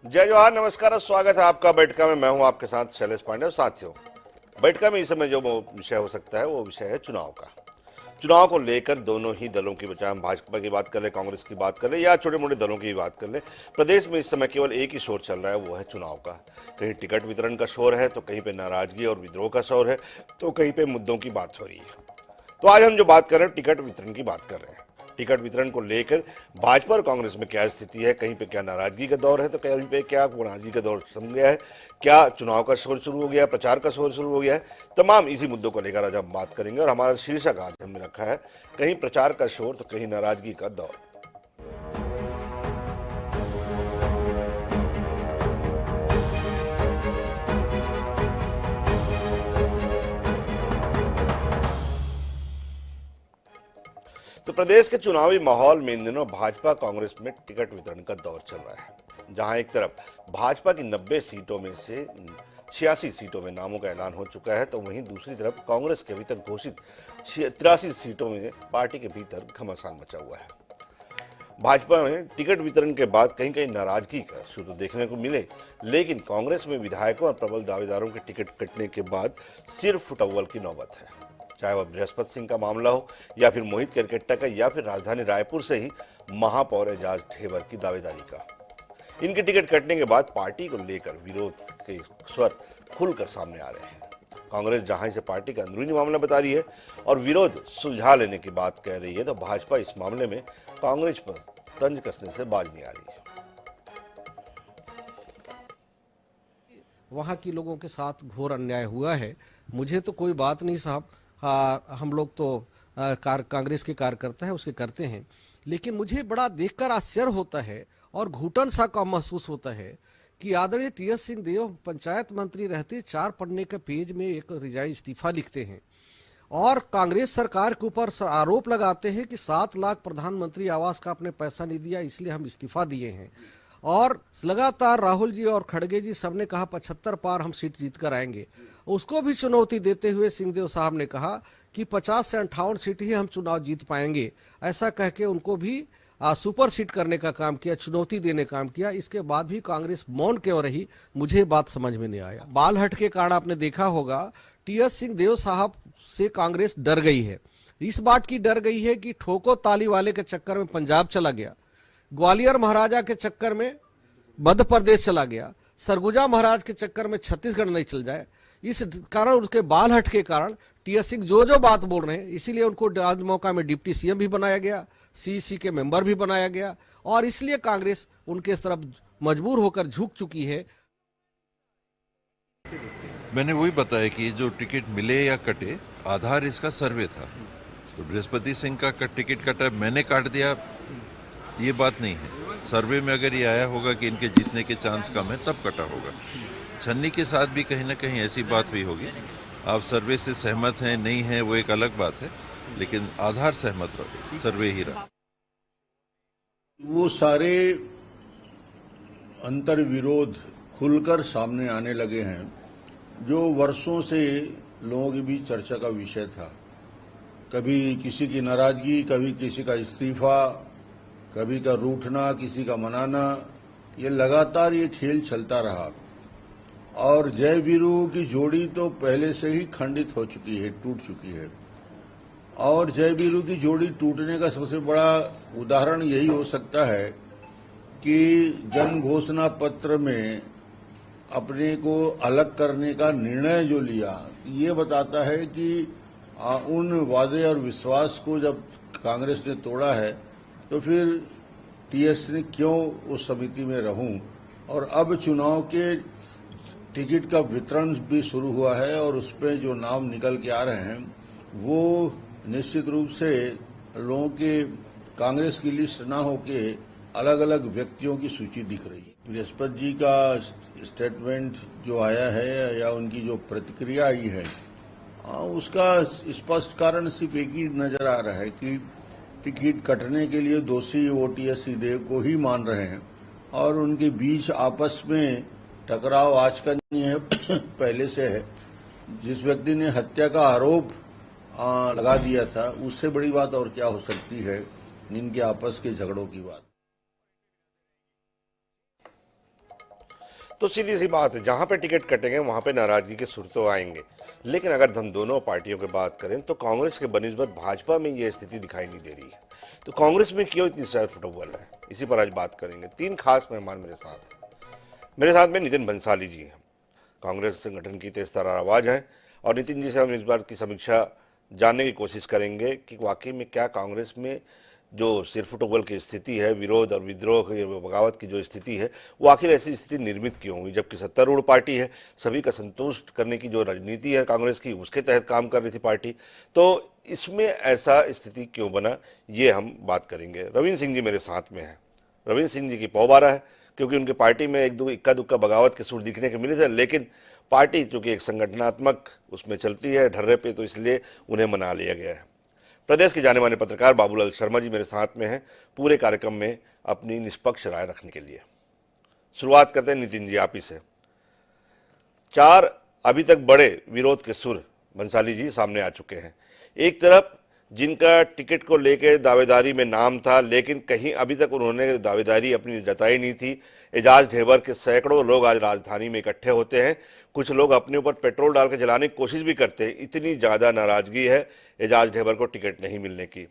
जय जवाहर, नमस्कार और स्वागत है आपका बैठका में। मैं हूं आपके साथ शैलेश पांडे। और साथियों, बैठका में इस समय जो विषय हो सकता है वो विषय है चुनाव का। चुनाव को लेकर दोनों ही दलों की, बचाए हम भाजपा की बात कर ले, कांग्रेस की बात कर ले या छोटे मोटे दलों की बात कर ले, प्रदेश में इस समय केवल एक ही शोर चल रहा है, वो है चुनाव का। कहीं टिकट वितरण का शोर है, तो कहीं पे नाराजगी और विद्रोह का शोर है, तो कहीं पे मुद्दों की बात हो रही है। तो आज हम जो बात कर रहे हैं, टिकट वितरण की बात कर रहे हैं। टिकट वितरण को लेकर भाजपा और कांग्रेस में क्या स्थिति है, कहीं पे क्या नाराजगी का दौर है, तो कहीं पे क्या नाराजगी का दौर थम गया है, क्या चुनाव का शोर शुरू हो गया है, प्रचार का शोर शुरू हो गया है। तमाम इसी मुद्दों को लेकर आज हम बात करेंगे और हमारा शीर्षक आज हमने रखा है, कहीं प्रचार का शोर तो कहीं नाराजगी का दौर। तो प्रदेश के चुनावी माहौल में इन दिनों भाजपा कांग्रेस में टिकट वितरण का दौर चल रहा है, जहां एक तरफ भाजपा की 90 सीटों में से 86 सीटों में नामों का ऐलान हो चुका है, तो वहीं दूसरी तरफ कांग्रेस के अभी तक घोषित 83 सीटों में पार्टी के भीतर घमासान मचा हुआ है। भाजपा में टिकट वितरण के बाद कहीं कहीं नाराजगी का शुरू देखने को मिले, लेकिन कांग्रेस में विधायकों और प्रबल दावेदारों के टिकट कटने के बाद सिर फुटअव्वल की नौबत है। चाहे वह बृहस्पति सिंह का मामला हो या फिर मोहित करकेट्टा का या फिर राजधानी रायपुर से ही महापौर एजाज ढेबर की दावेदारी का। इनके टिकट कटने के बाद पार्टी को लेकर विरोध के स्वर खुलकर सामने आ रहे हैं। कांग्रेस जहां इसे पार्टी का अंदरूनी मामला बता रही है और विरोध सुलझा लेने की बात कह रही है, तो भाजपा इस मामले में कांग्रेस पर तंज कसने से बाज नहीं आ रही है। वहाँ के लोगों के साथ घोर अन्याय हुआ है। मुझे तो कोई बात नहीं साहब, हम लोग तो कांग्रेस के कार्यकर्ता हैं, उसके करते हैं, लेकिन मुझे बड़ा देखकर आश्चर्य होता है और घुटन सा का महसूस होता है कि आदरणीय टी.एस. सिंहदेव पंचायत मंत्री रहते 4 पन्ने के पेज में एक रिजाइन इस्तीफा लिखते हैं और कांग्रेस सरकार के ऊपर आरोप लगाते हैं कि 7 लाख प्रधानमंत्री आवास का आपने पैसा नहीं दिया, इसलिए हम इस्तीफा दिए हैं। और लगातार राहुल जी और खड़गे जी सबने कहा 75 पार हम सीट जीत कर आएंगे। उसको भी चुनौती देते हुए सिंहदेव साहब ने कहा कि 50 से 58 सीट ही हम चुनाव जीत पाएंगे। ऐसा कह के उनको भी सुपर सीट करने का काम किया, चुनौती देने का काम किया। इसके बाद भी कांग्रेस मौन क्यों रही, मुझे बात समझ में नहीं आया। बाल हट के कारण आपने देखा होगा टी.एस. सिंहदेव साहब से कांग्रेस डर गई है। इस बात की डर गई है कि ठोको ताली वाले के चक्कर में पंजाब चला गया, ग्वालियर महाराजा के चक्कर में मध्य प्रदेश चला गया, सरगुजा महाराज के चक्कर में छत्तीसगढ़ नहीं चल जाए। इस कारण उसके बाल हट के कारण टी.एस. सिंह जो बात बोल रहे हैं, इसीलिए उनको आज मौका में डिप्टी सीएम भी बनाया गया, सीईसी के मेंबर भी बनाया गया और इसलिए कांग्रेस उनके तरफ मजबूर होकर झुक चुकी है। मैंने वही बताया कि जो टिकट मिले या कटे, आधार इसका सर्वे था। तो बृहस्पति सिंह का टिकट कटा, मैंने काट दिया, ये बात नहीं है। सर्वे में अगर ये आया होगा कि इनके जीतने के चांस कम है, तब कटा होगा। छन्नी के साथ भी कहीं ना कहीं ऐसी बात हुई होगी। आप सर्वे से सहमत हैं नहीं हैं वो एक अलग बात है, लेकिन आधार सहमत रहो, सर्वे ही रहा। वो सारे अंतर विरोध खुलकर सामने आने लगे हैं जो वर्षों से लोगों के बीच चर्चा का विषय था। कभी किसी की नाराजगी, कभी किसी का इस्तीफा, कभी का रूठना, किसी का मनाना, ये लगातार ये खेल चलता रहा। और जय वीरू की जोड़ी तो पहले से ही खंडित हो चुकी है, टूट चुकी है। और जय वीरू की जोड़ी टूटने का सबसे बड़ा उदाहरण यही हो सकता है कि जन घोषणा पत्र में अपने को अलग करने का निर्णय जो लिया, ये बताता है कि उन वादे और विश्वास को जब कांग्रेस ने तोड़ा है, तो फिर टीएस ने क्यों उस समिति में रहूं। और अब चुनाव के टिकट का वितरण भी शुरू हुआ है और उसमें जो नाम निकल के आ रहे हैं वो निश्चित रूप से लोगों के कांग्रेस की लिस्ट ना होके अलग अलग व्यक्तियों की सूची दिख रही है। बृहस्पति जी का स्टेटमेंट जो आया है या उनकी जो प्रतिक्रिया आई है, उसका स्पष्ट कारण सिर्फ एक ही नजर आ रहा है कि टिकट कटने के लिए दोषी वो टी.एस. सिंहदेव को ही मान रहे हैं और उनके बीच आपस में टकराव आज का नहीं है, पहले से है। जिस व्यक्ति ने हत्या का आरोप लगा दिया था, उससे बड़ी बात और क्या हो सकती है इनके आपस के झगड़ों की बात। तो सीधी सी बात है, जहां पे टिकट कटेंगे वहां पे नाराजगी के सुर तो आएंगे। लेकिन अगर हम दोनों पार्टियों की बात करें तो कांग्रेस के बनिस्बत भाजपा में ये स्थिति दिखाई नहीं दे रही है। तो कांग्रेस में क्यों इतनी सेल्फ अप्रूवल है, इसी पर आज बात करेंगे। तीन खास मेहमान मेरे साथ में नितिन भंसाली जी हैं, कांग्रेस संगठन की तेज तर्रार आवाज हैं, और नितिन जी से हम इस बार की समीक्षा जानने की कोशिश करेंगे कि वाकई में क्या कांग्रेस में जो सिर्फ टोबल की स्थिति है, विरोध और विद्रोह की बगावत की जो स्थिति है, वो आखिर ऐसी स्थिति निर्मित क्यों हुई, जबकि सत्तारूढ़ पार्टी है, सभी का संतुष्ट करने की जो राजनीति है कांग्रेस की, उसके तहत काम कर रही थी पार्टी। तो इसमें ऐसा स्थिति क्यों बना, ये हम बात करेंगे। रविंद्र सिंह जी मेरे साथ में हैं। रविंद्र सिंह जी की पौबारा है, क्योंकि उनकी पार्टी में एक दो इक्का दुक्का बगावत के सुर दिखने के मिले थे, लेकिन पार्टी चूंकि एक संगठनात्मक उसमें चलती है ढर्रे पे, तो इसलिए उन्हें मना लिया गया है। प्रदेश के जाने माने पत्रकार बाबूलाल शर्मा जी मेरे साथ में हैं, पूरे कार्यक्रम में अपनी निष्पक्ष राय रखने के लिए। शुरुआत करते हैं नितिन जी आप ही से। 4 अभी तक बड़े विरोध के सुर भंसाली जी सामने आ चुके हैं। एक तरफ जिनका टिकट को लेकर दावेदारी में नाम था, लेकिन कहीं अभी तक उन्होंने दावेदारी अपनी जताई नहीं थी। एजाज ढेबर के सैकड़ों लोग आज राजधानी में इकट्ठे होते हैं, कुछ लोग अपने ऊपर पेट्रोल डाल के जलाने की कोशिश भी करते हैं। इतनी ज़्यादा नाराजगी है एजाज ढेबर को टिकट नहीं मिलने की।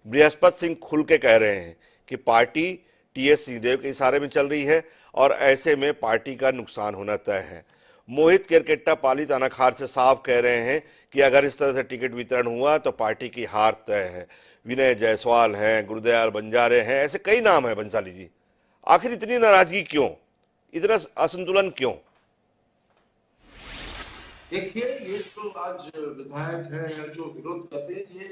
बृहस्पति सिंह खुल के कह रहे हैं कि पार्टी टीएस सिंहदेव के इशारे में चल रही है और ऐसे में पार्टी का नुकसान होना तय है। मोहित केरकेट्टा पाली तानाखार से साफ कह रहे हैं कि अगर इस तरह से टिकट वितरण हुआ तो पार्टी की हार तय है। विनय जायसवाल हैं, गुरुदयाल बंजारे हैं, ऐसे कई नाम हैं। बंसाली जी, आखिर इतनी नाराजगी क्यों, इतना असंतुलन क्यों? देखिए, ये जो आज विधायक हैं या जो विरोध करते हैं, ये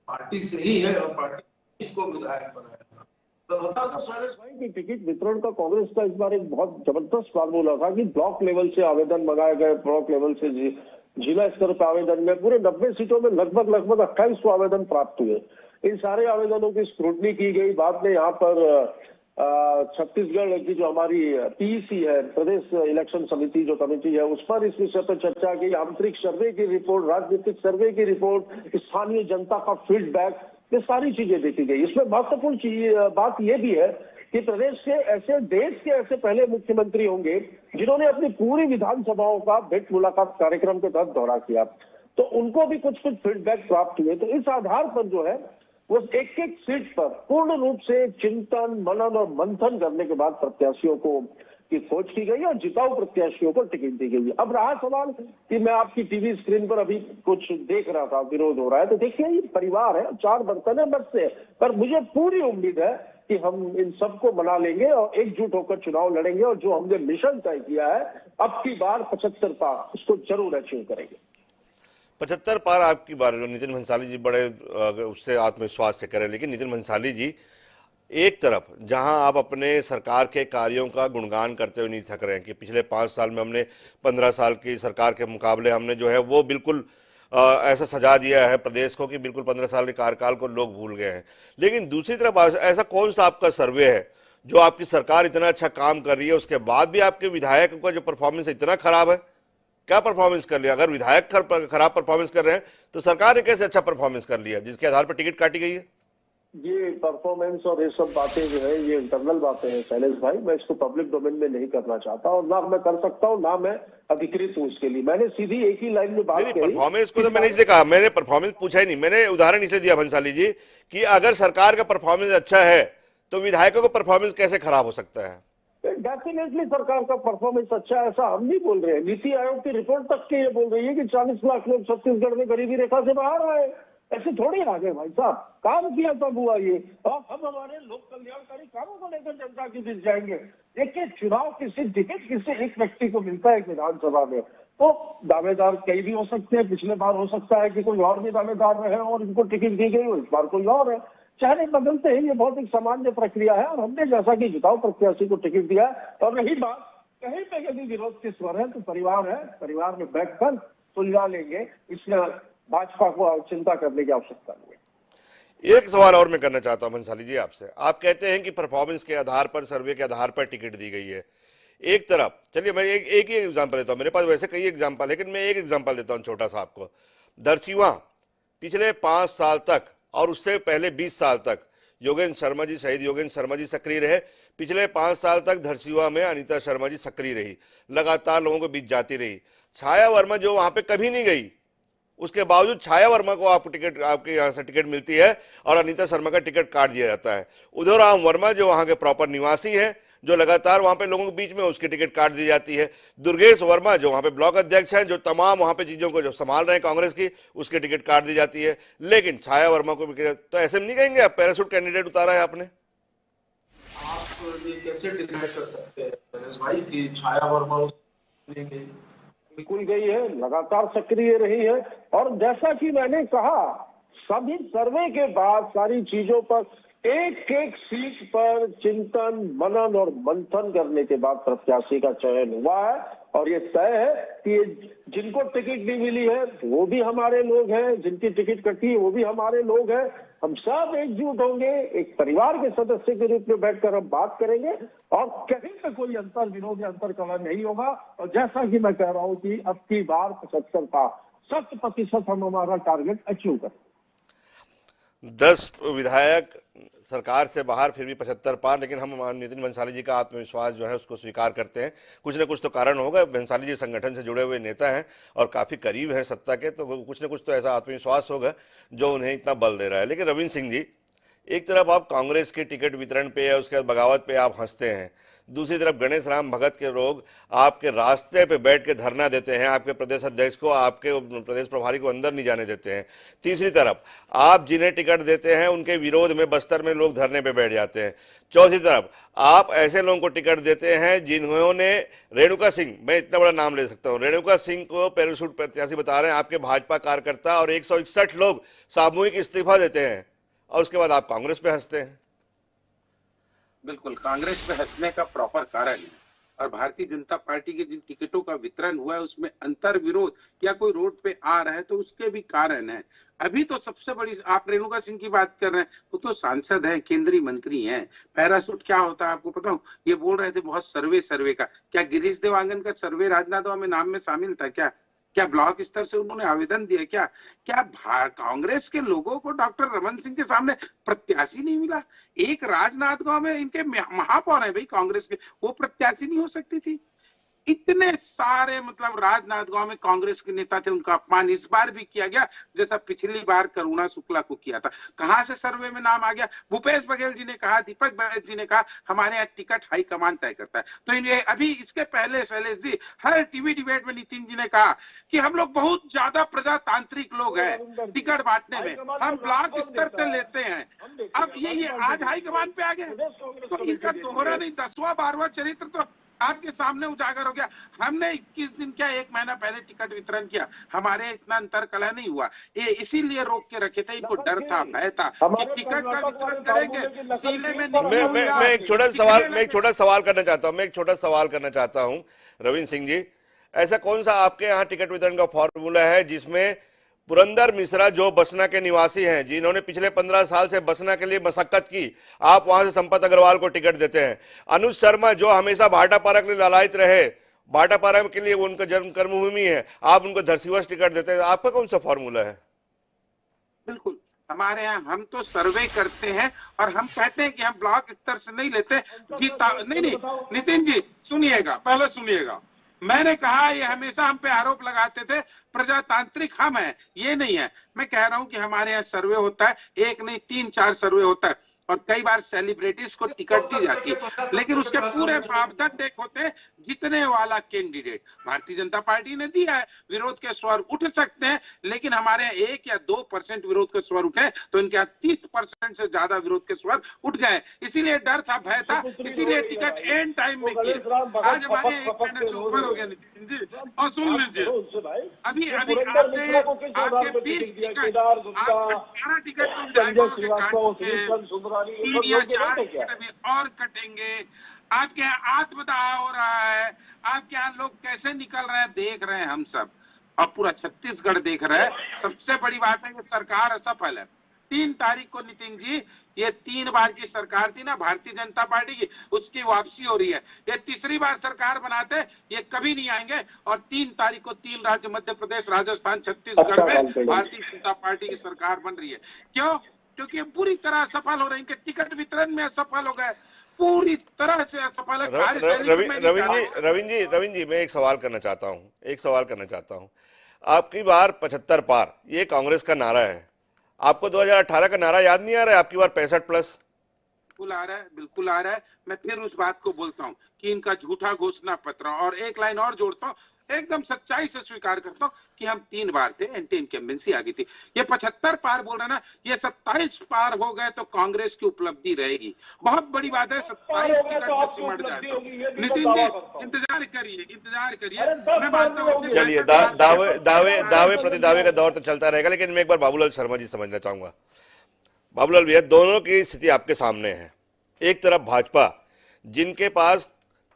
पार्टी से ही है और पार्टी को विधायक बनाया। तो बता दो शैलेश भाई कि टिकट वितरण का कांग्रेस का इस बार एक बहुत जबरदस्त फार्मूला था कि ब्लॉक लेवल से आवेदन मंगाए गए, ब्लॉक लेवल से जिला स्तर पर आवेदन में पूरे 90 सीटों में लगभग 2800 आवेदन प्राप्त हुए। इन सारे आवेदनों की स्क्रूटनी की गई। बाद में यहाँ पर छत्तीसगढ़ की जो हमारी पीईसी है, प्रदेश इलेक्शन समिति जो कमेटी है, उस पर इस विषय पर चर्चा की। आंतरिक सर्वे की रिपोर्ट, राजनीतिक सर्वे की रिपोर्ट, स्थानीय जनता का फीडबैक, ये सारी चीजें देखी गई। इसमें महत्वपूर्ण बात यह भी है कि प्रदेश के देश के ऐसे पहले मुख्यमंत्री होंगे जिन्होंने अपनी पूरी विधानसभाओं का भेंट मुलाकात कार्यक्रम के तहत दौरा किया, तो उनको भी कुछ फीडबैक प्राप्त हुए। तो इस आधार पर जो है वो एक एक सीट पर पूर्ण रूप से चिंतन, मनन और मंथन करने के बाद प्रत्याशियों को की खोज की गई और जिताऊ प्रत्याशियों को टिकट दी गई। अब रहा सवाल कि मैं आपकी टीवी स्क्रीन पर अभी कुछ देख रहा था, विरोध हो रहा है, तो देखिए ये परिवार है, 4 बर्तन है बस से, पर मुझे पूरी उम्मीद है कि हम इन सबको मना लेंगे और एकजुट होकर चुनाव लड़ेंगे और जो हमने मिशन तय किया है अब की बार 75 पार उसको जरूर अचीव करेंगे। 75 पार आपकी बार नितिन भंसाली जी बड़े उससे आत्मविश्वास से करें। लेकिन नितिन भंसाली जी, एक तरफ जहां आप अपने सरकार के कार्यों का गुणगान करते हुए नहीं थक रहे हैं कि पिछले 5 साल में हमने 15 साल की सरकार के मुकाबले हमने जो है वो बिल्कुल ऐसा सजा दिया है प्रदेश को कि बिल्कुल 15 साल के कार्यकाल को लोग भूल गए हैं। लेकिन दूसरी तरफ ऐसा कौन सा आपका सर्वे है जो आपकी सरकार इतना अच्छा काम कर रही है, उसके बाद भी आपके विधायक का जो परफॉर्मेंस इतना खराब है? क्या परफॉर्मेंस कर लिया? अगर विधायक खराब परफॉर्मेंस कर रहे हैं तो सरकार ने कैसे अच्छा परफॉर्मेंस कर लिया जिसके आधार पर टिकट काटी गई है? ये परफॉर्मेंस और ये सब बातें जो है ये इंटरनल बातें हैं शैलेश भाई, मैं इसको पब्लिक डोमेन में नहीं करना चाहता और ना मैं कर सकता हूँ, ना मैं अधिकृत हूँ इसके लिए। मैंने सीधी एक ही लाइन में बात कही। परफॉर्मेंस को तो मैंने इसलिए कहा, मैंने परफॉर्मेंस पूछा ही नहीं, मैंने उदाहरण इसलिए दिया भंसाली जी कि अगर सरकार का परफॉर्मेंस अच्छा है तो विधायकों का परफॉर्मेंस कैसे खराब हो सकता है? डेफिनेटली सरकार का परफॉर्मेंस अच्छा है, ऐसा हम नहीं बोल रहे हैं। नीति आयोग की रिपोर्ट तक के ये बोल रही है कि 40 लाख लोग छत्तीसगढ़ में गरीबी रेखा से बाहर आए। ऐसे थोड़ी आ गए भाई साहब, काम किया तब हुआ ये। और हम हमारे लोक कल्याणकारी कामों को लेकर जनता के बीच जाएंगे। देखिए, चुनाव किसी टिकट किसी एक व्यक्ति को मिलता है विधानसभा में, तो दावेदार कई भी हो सकते हैं। पिछले बार हो सकता है कि कोई और भी दावेदार रहे और इनको टिकट दी गई हो, इस बार कोई और है। चेहरे बदलते हैं, ये बहुत एक सामान्य प्रक्रिया है और हमने जैसा कि जिताऊ प्रत्याशी को टिकट दिया। और रही बात कहीं पे यदि विरोध के स्वर है तो परिवार है, परिवार में बैठकर सुलझा लेंगे, इसमें भाजपा को चिंता करने की आवश्यकता नहीं है। एक सवाल और मैं करना चाहता हूं भंसाली जी आपसे। आप कहते हैं कि परफॉर्मेंस के आधार पर, सर्वे के आधार पर टिकट दी गई है। एक तरफ, चलिए मैं एक ही एग्जांपल देता हूं, मेरे पास वैसे कई एग्जांपल है लेकिन मैं एक एग्जांपल देता हूं छोटा सा आपको। दरसीवा पिछले 5 साल तक और उससे पहले 20 साल तक योगेंद्र शर्मा जी, शहीद योगेंद्र शर्मा जी सक्रिय रहे। पिछले 5 साल तक धरसीवा में अनीता शर्मा जी सक्रिय रही, लगातार लोगों के बीच जाती रही। छाया वर्मा जो वहां पे कभी नहीं गई, उसके बावजूद छाया वर्मा को आपको टिकट, आपके यहाँ से टिकट मिलती है और अनीता शर्मा का टिकट काट दिया जाता है। उदयराम वर्मा जो वहां के प्रॉपर निवासी हैं, जो लगातार वहां पे लोगों के बीच में, उसकी टिकट काट दी जाती है। दुर्गेश वर्मा जो वहां पे ब्लॉक अध्यक्ष हैं, जो तमाम वहां पे चीजों को जो संभाल रहे हैं कांग्रेस की, उसकी टिकट काट दी जाती है। लेकिन छाया वर्मा को भी, तो ऐसे में नहीं कहेंगे आप पैराशूट कैंडिडेट उतारा है आपने? आप ये कैसे डिसाइड कर सकते हैं नरेश भाई कि छाया वर्मा बिल्कुल गई है, लगातार सक्रिय रही है। और जैसा कि मैंने कहा, सभी सर्वे के बाद सारी चीजों पर एक एक सीट पर चिंतन, मनन और मंथन करने के बाद प्रत्याशी का चयन हुआ है। और ये तय है कि जिनको टिकट नहीं मिली है वो भी हमारे लोग हैं, जिनकी टिकट कटी है वो भी हमारे लोग हैं। हम सब एकजुट होंगे, एक परिवार के सदस्य के रूप में बैठकर हम बात करेंगे और कहीं पे कोई अंतर विरोध या अंतर कलह नहीं होगा। और जैसा कि मैं कह रहा हूँ कि अब की बार 75% हम हमारा टारगेट अचीव करें। 10 विधायक सरकार से बाहर, फिर भी 75 पार। लेकिन हम नितिन भंसाली जी का आत्मविश्वास जो है उसको स्वीकार करते हैं। कुछ न कुछ तो कारण होगा। भंसाली जी संगठन से जुड़े हुए नेता हैं और काफ़ी करीब हैं सत्ता के, तो कुछ न कुछ तो ऐसा आत्मविश्वास होगा जो उन्हें इतना बल दे रहा है। लेकिन रविंद्र सिंह जी, एक तरफ आप कांग्रेस के टिकट वितरण पे या उसके बाद बगावत पे आप हंसते हैं, दूसरी तरफ गणेश राम भगत के लोग आपके रास्ते पे बैठ के धरना देते हैं, आपके प्रदेश अध्यक्ष को, आपके प्रदेश प्रभारी को अंदर नहीं जाने देते हैं। तीसरी तरफ आप जिन्हें टिकट देते हैं उनके विरोध में बस्तर में लोग धरने पे बैठ जाते हैं। चौथी तरफ आप ऐसे लोगों को टिकट देते हैं जिन्होंने, रेणुका सिंह, मैं इतना बड़ा नाम ले सकता हूँ, रेणुका सिंह को पैराशूट प्रत्याशी बता रहे हैं आपके भाजपा कार्यकर्ता, और 161 लोग सामूहिक इस्तीफा देते हैं, और उसके बाद आप कांग्रेस पे हंसते हैं। बिल्कुल, कांग्रेस पे हंसने का प्रॉपर कारण है। और भारतीय जनता पार्टी के जिन टिकटों का वितरण हुआ है उसमें अंतर विरोध या कोई रोड पे आ रहा है तो उसके भी कारण है। अभी तो सबसे बड़ी, आप रेणुका सिंह की बात कर रहे हैं, वो तो सांसद हैं, केंद्रीय मंत्री हैं। पैराशूट क्या होता है आपको पता हो? ये बोल रहे थे बहुत सर्वे का, क्या गिरीश देवांगन का सर्वे राजनांदगांव में नाम में शामिल था क्या? क्या ब्लॉक स्तर से उन्होंने आवेदन दिया? क्या कांग्रेस के लोगों को डॉक्टर रमन सिंह के सामने प्रत्याशी नहीं मिला? एक राजनांदगांव में इनके महापौर है भाई कांग्रेस के, वो प्रत्याशी नहीं हो सकती थी? इतने सारे, मतलब राजनांदगांव में कांग्रेस के नेता थे, उनका अपमान इस बार भी किया गया जैसा पिछली बार करुणा शुक्ला को किया था। कहां से सर्वे में नाम आ गया? भूपेश बघेल जी ने कहा, दीपक बैज जी ने कहा, हमारे यहाँ टिकट हाईकमान तय करता है। तो अभी इसके पहले शैलेश जी हर टीवी डिबेट में नितिन जी ने कहा कि हम लोग बहुत ज्यादा प्रजातांत्रिक लोग हैं टिकट बांटने में, हम ब्लॉक स्तर से लेते हैं। अब ये आज हाईकमान पे आ गए, तो इनका दोहरा नहीं 10वां 12वां चरित्र तो आपके सामने उजागर हो गया। हमने 21 दिन क्या 1 महीना पहले टिकट वितरण किया, हमारे इतना अंतर कलह नहीं हुआ। ये इसीलिए रोक के रखे थे, इनको डर था, भय था कि टिकट का वितरण करेंगे सीले में। मैं एक छोटा सवाल करना चाहता हूं रविंद्र सिंह जी, ऐसा कौन सा आपके यहाँ टिकट वितरण का फॉर्मूला है जिसमें पुरंदर मिश्रा जो बसना के निवासी हैं, जिन्होंने पिछले 15 साल से बसना के लिए मशक्कत की, आप वहां से संपत अग्रवाल को टिकट देते हैं। अनुज शर्मा जो हमेशा भाटापारा के लिए लालायित रहे, भाटापारा के लिए उनका जन्म कर्मभूमि है, आप उनको धरसीवा टिकट देते हैं। आपका कौन सा फॉर्मूला है? बिल्कुल, हमारे यहाँ हम तो सर्वे करते हैं और हम कहते हैं कि हम ब्लॉक स्तर से नहीं लेते जीता। नहीं, नितिन जी सुनिएगा, पहले सुनिएगा। मैंने कहा, ये हमेशा हम पे आरोप लगाते थे प्रजातांत्रिक हम हैं, ये नहीं है। मैं कह रहा हूं कि हमारे यहाँ सर्वे होता है, 1 नहीं 3-4 सर्वे होता है, और कई बार सेलिब्रिटीज को टिकट दी जाती है, लेकिन उसके पूरे प्रावधान एक होते हैं जीतने वाला कैंडिडेट। भारतीय जनता पार्टी ने दिया है, विरोध के स्वर उठ सकते हैं, लेकिन हमारे 1 या 2% विरोध के स्वर उठे तो इनके 30% से ज्यादा विरोध के स्वर उठ गए। इसीलिए डर था, भय था, इसीलिए टिकट एंड टाइम में किए। आज हमारे 1 महीने से ऊपर हो गया नितिन जी। और सुन लीजिए, अभी आपके 20 टिकट, 18 टिकट तो विधायकों के काट चुके हैं, 3 या 4 टिकट अभी और कटेंगे। आपके यहाँ आत्मदाह हो रहा है, आपके यहाँ लोग कैसे निकल रहे हैं देख रहे हैं हम सब, और पूरा छत्तीसगढ़ देख रहा है। सबसे बड़ी बात है कि सरकार असफल है। 3 तारीख को नितिन जी, ये 3 बार की सरकार थी ना भारतीय जनता पार्टी की, उसकी वापसी हो रही है। ये तीसरी बार सरकार बनाते, ये कभी नहीं आएंगे। और 3 तारीख को 3 राज्य, मध्य प्रदेश, राजस्थान, छत्तीसगढ़ में भारतीय जनता पार्टी की सरकार बन रही है। क्यों? क्योंकि पूरी तरह असफल हो रहे हैं, इनके टिकट वितरण में असफल हो गए। पूरी तरह से असफल है। कार्यशैली में मैं नहीं चाहता। रविंद्र जी मैं एक सवाल करना चाहता हूं। आपकी बार 75 पार ये कांग्रेस का नारा है, आपको 2018 का नारा याद नहीं आ रहा है? आपकी बार 65+। बिल्कुल आ रहा है, बिल्कुल आ रहा है। मैं फिर उस बात को बोलता हूँ कि इनका झूठा घोषणा पत्र, और एक लाइन और जोड़ता हूँ, एकदम सच्चाई से स्वीकार करता हूँ कि हम 3 बार थे, एंटी इनकम्बेंसी आ गई थी। ये 75 पार बोल रहे ना, ये 27 पार हो गए तो कांग्रेस की उपलब्धि रहेगी। बहुत बड़ी बात है, 27 टिकट में सिमट जाए तो। नितिन जी इंतजार करिए। मैं मानता हूँ चलिए दावे प्रतिदावे का दौर तो चलता रहेगा, लेकिन मैं एक बार बाबूलाल शर्मा जी समझना चाहूंगा। बाबूलाल भैया, दोनों की स्थिति आपके सामने है। एक तरफ भाजपा, जिनके पास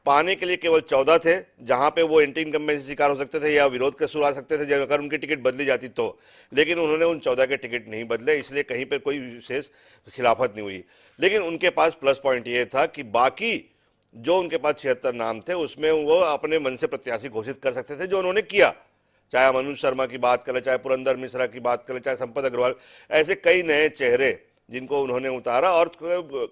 पाने के लिए केवल 14 थे, जहां पे वो एंटी इनकम्बेंसी शिकार हो सकते थे या विरोध के सुर आ सकते थे अगर उनकी टिकट बदली जाती तो, लेकिन उन्होंने उन 14 के टिकट नहीं बदले, इसलिए कहीं पर कोई विशेष खिलाफत नहीं हुई। लेकिन उनके पास प्लस पॉइंट ये था कि बाकी जो उनके पास 76 नाम थे उसमें वो अपने मन से प्रत्याशी घोषित कर सकते थे, जो उन्होंने किया। चाहे हम अनुज शर्मा की बात करें, चाहे पुरंदर मिश्रा की बात करें, चाहे संपत अग्रवाल, ऐसे कई नए चेहरे जिनको उन्होंने उतारा, और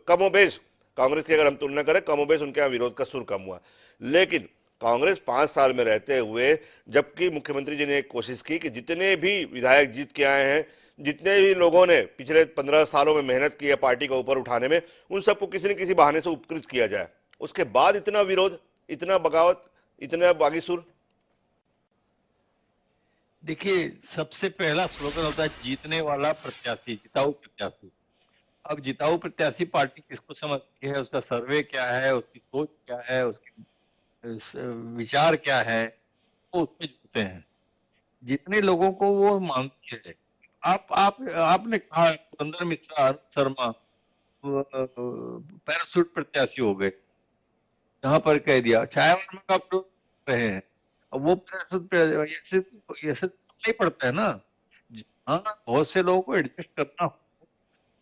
कमोबेश कांग्रेस की अगर हम तुलना करें, कमोबेश उनके यहाँ विरोध का सुर कम हुआ। लेकिन कांग्रेस 5 साल में रहते हुए, जबकि मुख्यमंत्री जी ने एक कोशिश की कि जितने भी विधायक जीत के आए हैं, जितने भी लोगों ने पिछले 15 सालों में मेहनत की है पार्टी को ऊपर उठाने में, उन सबको किसी न किसी बहाने से उपकृत किया जाए। उसके बाद इतना विरोध, इतना बगावत, इतना बागी सुर। देखिए, सबसे पहला स्लोगन होता है जीतने वाला प्रत्याशी, जिताऊ प्रत्याशी। अब जिताऊ प्रत्याशी पार्टी किसको समझती है, उसका सर्वे क्या है, उसकी सोच क्या है, उसकी विचार क्या है, वो उसमें जुड़ते हैं। जितने लोगों को वो मानती है, आपने कहा पुरंदर मिश्रा, अरुण शर्मा पैराशूट प्रत्याशी हो गए, जहां पर कह दिया छाया वर्मा का प्रयोग कर रहे हैं। अब वो पैराशूट ऐसे नहीं पड़ता है ना। हाँ, बहुत से लोगों को एडजस्ट करना हो,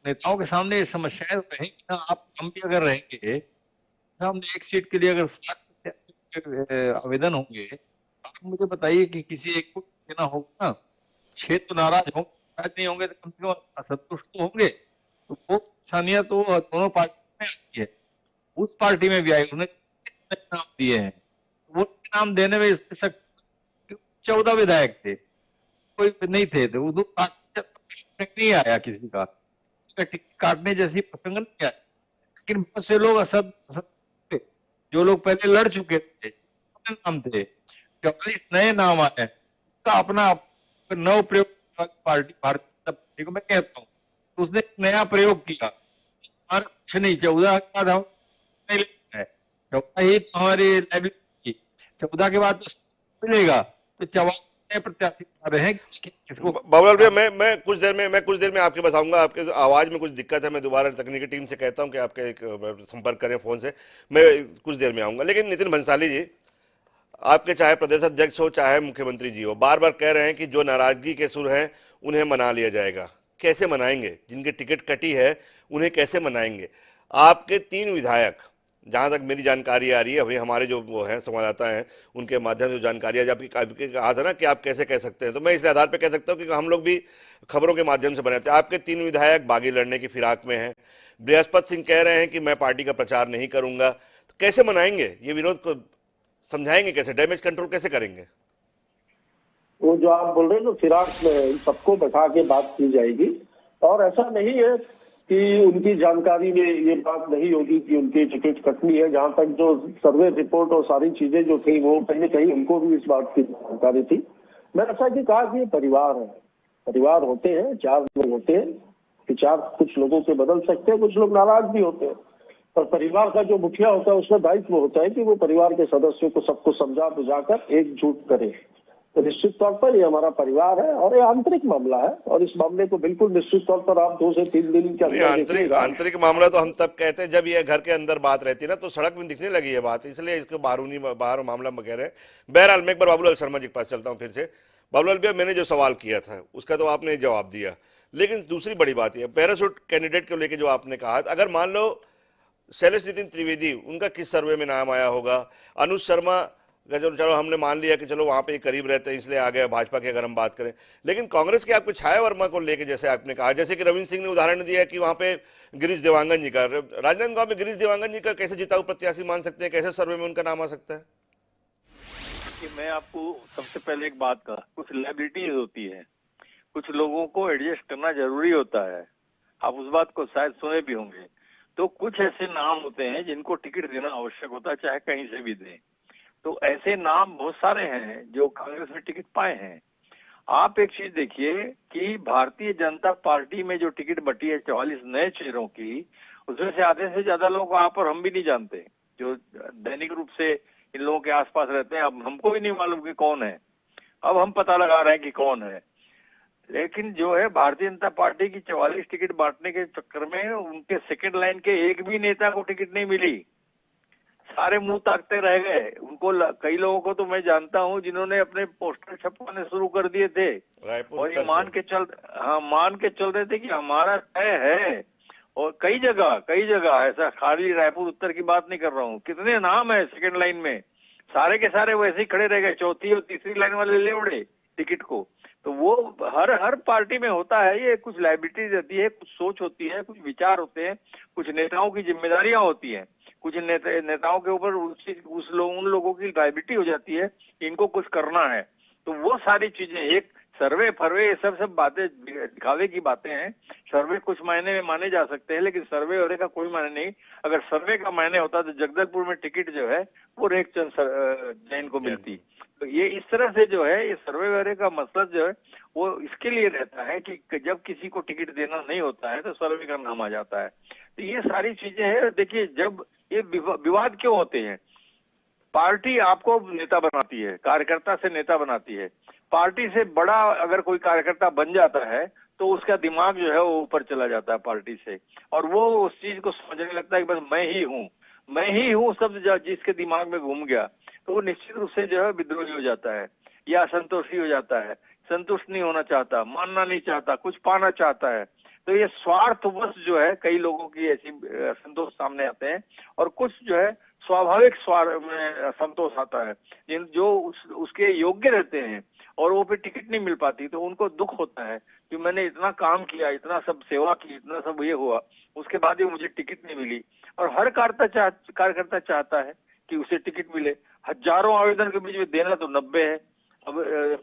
नेताओं के सामने ये समस्याएं रहेंगी ना। आप हम भी अगर रहेंगे, सामने एक सीट के लिए अगर 7 आवेदन होंगे, आप मुझे बताइए कि किसी एक को देना होगा ना। 6 तो नाराज होंगे, नाराज नहीं होंगे तो कम से कम असंतुष्ट तो होंगे। तो वो परेशानियां तो दोनों पार्टी में आती है, उस पार्टी में भी आई। उन्हें नाम दिए हैं, वो नाम देने में 14 विधायक थे, कोई नहीं थे, तो वो नहीं आया किसी का टिकट काटने जैसी प्रसंग नहीं आया। लेकिन बहुत से लोग जो लोग पहले लड़ चुके थे, नाम थे, 44 नए नाम आए, उसका अपना नव प्रयोग पार्टी, भारतीय जनता पार्टी को मैं कहता हूँ, तो उसने नया प्रयोग किया। कुछ नहीं, 14 के बाद हम नहीं लेना है, 14 ही तो हमारी लाइबिलिटी, 14 के बाद तो मिलेगा। तो 44 नए प्रत्याशी आ रहे हैं। बाबूलाल भैया, मैं कुछ देर में आपके बताऊंगा। आपके आवाज में कुछ दिक्कत है, मैं दोबारा तकनीकी टीम से कहता हूं कि आपके एक संपर्क करें फोन से, मैं कुछ देर में आऊंगा। लेकिन नितिन भंसाली जी, आपके चाहे प्रदेश अध्यक्ष हो चाहे मुख्यमंत्री जी हो, बार बार कह रहे हैं कि जो नाराजगी के सुर हैं उन्हें मना लिया जाएगा। कैसे मनाएंगे? जिनकी टिकट कटी है उन्हें कैसे मनाएंगे? आपके 3 विधायक, जहां तक मेरी जानकारी आ रही है, अभी हमारे जो वो हैं संवाददाता हैं उनके माध्यम से जो जानकारी है, जब आपके कहा था ना कि आप कैसे कह सकते हैं, तो मैं इस आधार पर कह सकता हूं कि हम लोग भी खबरों के माध्यम से बनाते हैं। आपके 3 विधायक बागी लड़ने की फिराक में हैं। बृहस्पति सिंह कह रहे हैं कि मैं पार्टी का प्रचार नहीं करूंगा। तो कैसे मनाएंगे ये विरोध को? समझाएंगे कैसे? डैमेज कंट्रोल कैसे करेंगे? वो जो आप बोल रहे हैं ना, फिराक में सबको बैठा के बात की जाएगी, और ऐसा नहीं है कि उनकी जानकारी में ये बात नहीं होगी कि उनकी टिकट कटनी है। जहां तक जो सर्वे रिपोर्ट और सारी चीजें जो थी, वो कहीं न कहीं उनको भी इस बात की जानकारी थी। मैंने ऐसा कि कहा कि ये परिवार है, परिवार होते हैं, 4 लोग होते हैं, विचार कुछ लोगों के बदल सकते हैं, कुछ लोग नाराज भी होते हैं, पर परिवार का जो मुखिया होता है उसका दायित्व होता है कि वो परिवार के सदस्यों को सबको समझा बुझाकर एकजुट करे। तो निश्चित तौर पर ये हमारा परिवार है और ये आंतरिक मामला है, और इस मामले को बिल्कुल निश्चित तौर पर आप 2 से 3 दिन के अंदर आंतरिक मामला तो हम तब कहते हैं जब ये घर के अंदर बात रहती है ना, तो सड़क में दिखने लगी है बात, इसलिए इसको बाहर मामला में कह रहे हैं। बहरहाल मैं एक बार बाबूलाल शर्मा जी के पास चलता हूँ फिर से। बाबूलाल भैया, मैंने जो सवाल किया था उसका तो आपने जवाब दिया, लेकिन दूसरी बड़ी बात यह पैराशूट कैंडिडेट को लेकर जो आपने कहा, अगर मान लो शैलेश नितिन त्रिवेदी, उनका किस सर्वे में नाम आया होगा, अनुज शर्मा चलो चलो हमने मान लिया कि चलो वहाँ पे करीब रहते हैं इसलिए आ गए भाजपा की अगर हम बात करें, लेकिन कांग्रेस के आपको छाया वर्मा को लेके जैसे आपने कहा, जैसे कि रविंद्र सिंह ने उदाहरण दिया कि वहाँ पे गिरीश देवांगन जी का, राजनांदगांव में गिरीश देवांगन जी का कैसे जिताऊ प्रत्याशी मान सकते हैं, कैसे सर्वे में उनका नाम आ सकता है? कि मैं आपको सबसे पहले एक बात कहा, कुछ लायबिलिटीज होती है, कुछ लोगों को एडजस्ट करना जरूरी होता है, आप उस बात को शायद सुने भी होंगे। तो कुछ ऐसे नाम होते हैं जिनको टिकट देना आवश्यक होता है, चाहे कहीं से भी दें। तो ऐसे नाम बहुत सारे हैं जो कांग्रेस में टिकट पाए हैं। आप एक चीज देखिए कि भारतीय जनता पार्टी में जो टिकट बटी है 44 नए चेहरों की, उसमें से आधे से ज्यादा लोग वहां पर हम भी नहीं जानते, जो दैनिक रूप से इन लोगों के आसपास रहते हैं। अब हमको भी नहीं मालूम कि कौन है, अब हम पता लगा रहे हैं कि कौन है। लेकिन जो है भारतीय जनता पार्टी की 44 टिकट बांटने के चक्कर में उनके सेकंड लाइन के एक भी नेता को टिकट नहीं मिली, सारे मुंह ताकते रह गए। उनको कई लोगों को तो मैं जानता हूं जिन्होंने अपने पोस्टर छपवाने शुरू कर दिए थे और ये मान के चल रहे थे कि हमारा तय है। और कई जगह ऐसा, खाली रायपुर उत्तर की बात नहीं कर रहा हूँ, कितने नाम है सेकंड लाइन में, सारे के सारे वैसे ही खड़े रह गए, चौथी और तीसरी लाइन वाले ले उड़े टिकट को। तो वो हर पार्टी में होता है, ये कुछ लायबिलिटीज रहती है, कुछ सोच होती है, कुछ विचार होते हैं, कुछ नेताओं की जिम्मेदारियां होती हैं, कुछ नेताओं के ऊपर उन लोगों की लायबिलिटी हो जाती है कि इनको कुछ करना है। तो वो सारी चीजें, एक सर्वे फरवे, ये सब बातें दिखावे की बातें हैं। सर्वे कुछ मायने में माने जा सकते हैं, लेकिन सर्वे वरे का कोई मायने नहीं। अगर सर्वे का मायने होता तो जगदलपुर में टिकट जो है वो रेखचंद जैन को मिलती। तो ये इस तरह से जो है, ये सर्वे वरे का मकसद जो है वो इसके लिए रहता है कि जब किसी को टिकट देना नहीं होता है तो सर्वे का नाम आ जाता है। तो ये सारी चीजें हैं। देखिए, जब ये विवाद क्यों होते हैं, पार्टी आपको नेता बनाती है, कार्यकर्ता से नेता बनाती है। पार्टी से बड़ा अगर कोई कार्यकर्ता बन जाता है तो उसका दिमाग जो है वो ऊपर चला जाता है पार्टी से, और वो उस चीज को समझने लगता है कि बस मैं ही हूँ शब्द जिसके दिमाग में घूम गया तो वो निश्चित रूप से जो है विद्रोही हो जाता है या असंतोषी हो जाता है, संतुष्ट नहीं होना चाहता, मानना नहीं चाहता, कुछ पाना चाहता है। तो ये स्वार्थवश जो है कई लोगों की ऐसी असंतोष सामने आते हैं, और कुछ जो है स्वाभाविक संतोष आता है, जो उसके योग्य रहते हैं और वो फिर टिकट नहीं मिल पाती, तो उनको दुख होता है कि मैंने इतना काम किया, इतना सब सेवा की, इतना सब ये हुआ, उसके बाद भी मुझे टिकट नहीं मिली। और हर कार्यकर्ता चाहता है कि उसे टिकट मिले। हजारों आवेदन के बीच में देना तो 90 है। अब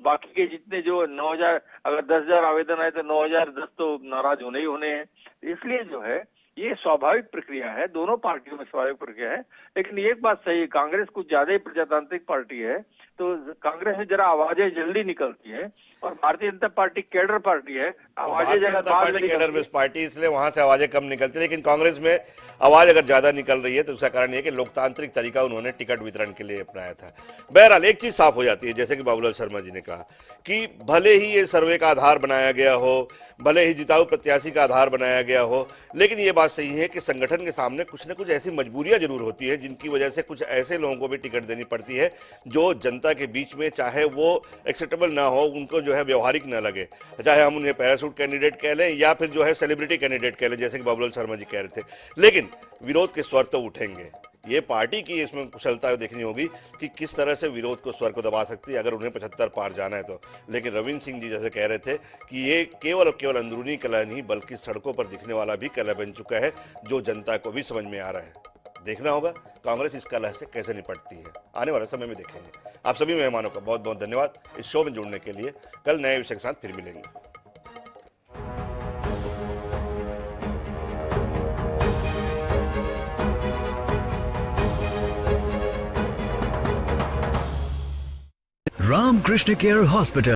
बाकी के जितने जो 9000, अगर 10,000 आवेदन आए तो 9010 तो नाराज होने ही होने हैं। इसलिए जो है ये स्वाभाविक प्रक्रिया है, दोनों पार्टियों में स्वाभाविक प्रक्रिया है। लेकिन एक बात सही है, कांग्रेस कुछ ज्यादा ही प्रजातांत्रिक पार्टी है, तो कांग्रेस में जरा आवाजें जल्दी निकलती है, और Bharatiya Janata party cadre party है, आवाजें जरा बाद में कैडर बेस्ड पार्टी, इसलिए वहां से आवाजें कम निकलती है। लेकिन कांग्रेस में आवाज अगर ज्यादा निकल रही है तो उसका कारण यह कि लोकतांत्रिक तरीका उन्होंने टिकट वितरण के लिए अपनाया था। बहरहाल एक चीज साफ हो जाती है, जैसे कि बाबूलाल शर्मा जी ने कहा कि भले ही ये सर्वे का आधार बनाया गया हो, भले ही जिताऊ प्रत्याशी का आधार बनाया गया हो, लेकिन ये बात सही है कि संगठन के सामने कुछ न कुछ ऐसी मजबूरियां जरूर होती है जिनकी वजह से कुछ ऐसे लोगों को भी टिकट देनी पड़ती है जो जनता के बीच में, चाहे वो एक्सेप्टेबल ना हो, उनको जो है व्यवहारिक ना लगे, चाहे हम उन्हें पैराशूट कैंडिडेट कह लें या फिर जो है सेलिब्रिटी कैंडिडेट कह लें, जैसे कि बाबूलाल शर्मा जी कह रहे थे। लेकिन विरोध के स्वर तो उठेंगे। ये पार्टी की इसमें कुशलता देखनी होगी कि किस तरह से विरोध को स्वर को दबा सकती है अगर उन्हें 75 पार जाना है तो। लेकिन रविंद्र सिंह जी जैसे कह रहे थे कि ये केवल अंदरूनी कलह नहीं बल्कि सड़कों पर दिखने वाला भी कलह बन चुका है, जो जनता को भी समझ में आ रहा है। देखना होगा कांग्रेस इस कलह से कैसे निपटती है, आने वाले समय में देखेंगे। आप सभी मेहमानों का बहुत बहुत धन्यवाद इस शो में जुड़ने के लिए। कल नए विषय के साथ फिर मिलेंगे। Ramakrishna care hospital.